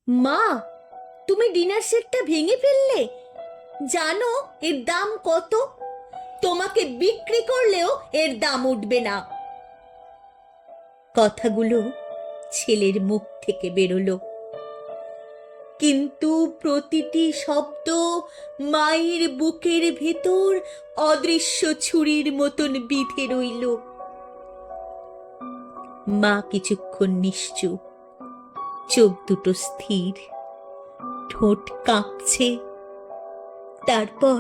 মা, তুমি ডিনার সেটটা ভেঙে ফেললে। জানো এর দাম কত? তোমাকে বিক্রি করলেও এর দাম উঠবে না। কথাগুলো ছেলের মুখ থেকে বেরোলো, কিন্তু প্রতিটি শব্দ মায়ের বুকের ভেতর অদৃশ্য ছুরির মতন বিঁধে রইল। মা কিছুক্ষণ নিশ্চুপ, চোখ দুটো স্থির, ঠোঁট কাঁপছে। তারপর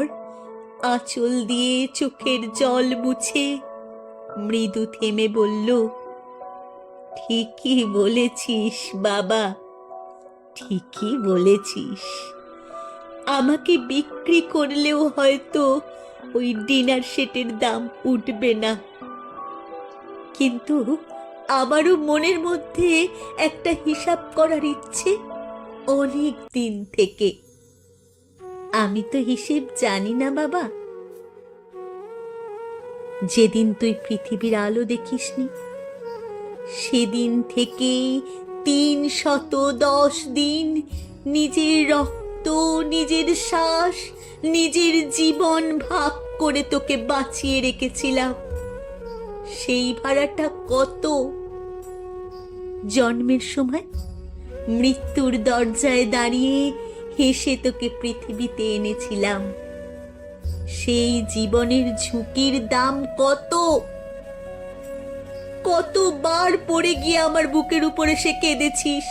আঁচল দিয়ে চোখের জল মুছে মৃদু থেমে বলল, ঠিকই বলেছিস বাবা, ঠিকই বলেছিস। আমাকে বিক্রি করলেও হয়তো ওই ডিনার সেটের দাম উঠবে না, কিন্তু আমারও মনের মধ্যে একটা হিসাব করার ইচ্ছে অনেক দিন থেকে। আমি তো হিসেব জানি না বাবা। যেদিন তুই পৃথিবীর আলো দেখিসনি, সেদিন থেকে ৩১০ দিন নিজের রক্ত, নিজের শ্বাস, নিজের জীবন ভাগ করে তোকে বাঁচিয়ে রেখেছিলাম। সেই ভাড়াটা কত! জন্মের সময় মৃত্যুর দরজায় দাঁড়িয়ে হেসে তোকে পৃথিবীতে এনেছিলাম। সেই জীবনের ঝুঁকির দাম কত! কতবার পড়ে গিয়ে আমার বুকের উপরে সে কেঁদেছিস।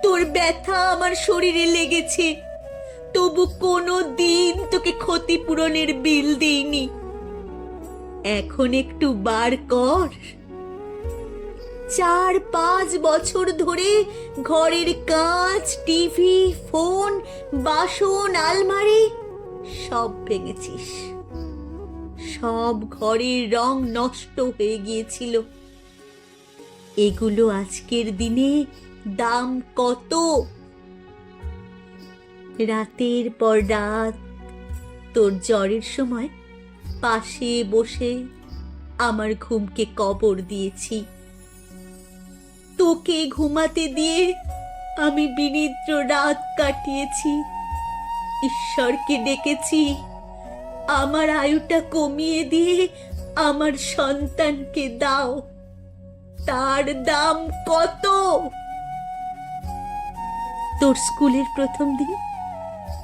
তোর ব্যথা আমার শরীরে লেগেছে, তবু কোনো দিন তোকে ক্ষতিপূরণের বিল দিইনি। এখন একটু বার কর। ৪-৫ বছর ধরে ঘরের কাঁচ, টিভি, ফোন, বাসন, আলমারি সব ভেঙেছিস। সব ঘরের রং নষ্ট হয়ে গিয়েছিল। এগুলো আজকের দিনে দাম কত! রাতের পর রাত তোর জ্বরের সময় পাশে বসে আমার ঘুমকে কবর দিয়েছি। তোকে ঘুমাতে দিয়ে আমি বিনিদ্র রাত কাটিয়েছি। ঈশ্বরকে ডেকেছি আমার আয়ুটা কমিয়ে দিয়ে আমার সন্তানকে দাও। তার দাম কত! তোর স্কুলের প্রথম দিন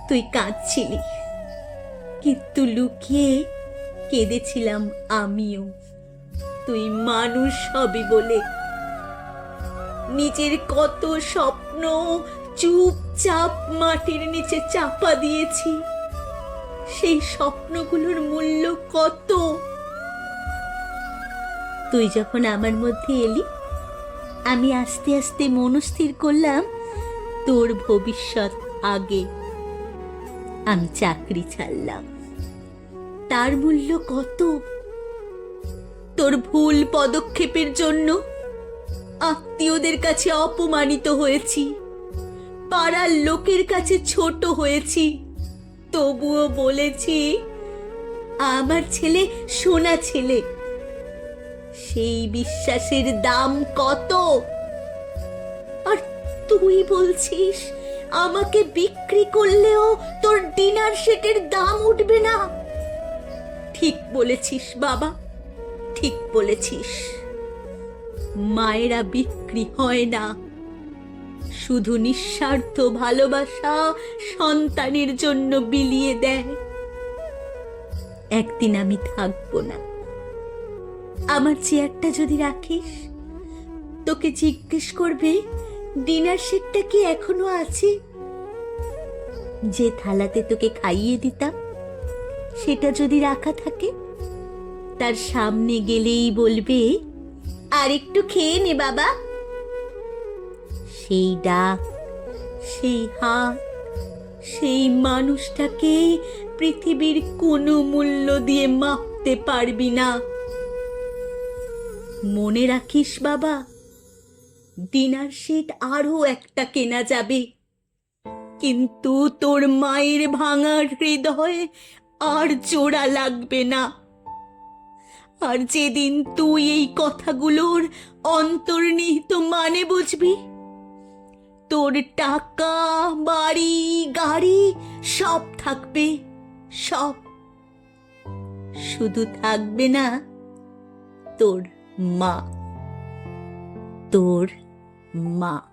তুই কাঁদছিলি, কিন্তু লুকিয়ে কেঁদেছিলাম আমিও, তুই মানুষ হবি বলে। নিজের কত স্বপ্ন চুপচাপ মাটির নিচে চাপা দিয়েছি। সেই স্বপ্নগুলোর মূল্য কত! তুই যখন আমার মধ্যে এলি, আমি আস্তে আস্তে মনস্থির করলাম তোর ভবিষ্যৎ আগে। আমি চাকরি ছাড়লাম। তার মূল্য কত! তোর ভুল পদক্ষেপের জন্য আত্মীয়দের কাছে অপমানিত হয়েছি, পাড়ার লোকের কাছে ছোট হয়েছি, তবুও বলেছি আমার ছেলে সোনা ছেলে। সেই বিশ্বাসের দাম কত! আর তুই বলছিস আমাকে বিক্রি করলেও তোর ডিনার সেটের দাম উঠবে না। ঠিক বলেছিস বাবা, ঠিক বলেছিস। মায়েরা বিক্রি হয় না, শুধু নিঃস্বার্থ ভালোবাসা সন্তানের জন্য বিলিয়ে দেয়। একদিন আমি থাকবো না। আমার চেয়ারটা যদি রাখিস, তোকে জিজ্ঞেস করবে ডিনার সেটটা কি এখনো আছে। যে থালাতে তোকে খাইয়ে দিতাম, সেটা যদি রাখা থাকে, তার সামনে গেলেই বলবে, আর একটু খেয়ে নে বাবা। সেই ডাক, সেই হাত, সেই মানুষটাকে পৃথিবীর কোনো মূল্য দিয়ে মাপতে পারবি না। মনে রাখিস বাবা, ডিনার সেট আরো একটা কেনা যাবে, কিন্তু তোর মায়ের ভাঙা হৃদয় আর জোড়া লাগবে না। আর যেদিন তুই এই কথাগুলোর অন্তর্নিহিত মানে বুঝবি, তোর টাকা, বাড়ি, গাড়ি সব থাকবে, সব। শুধু থাকবে না তোর মা, তোর মা।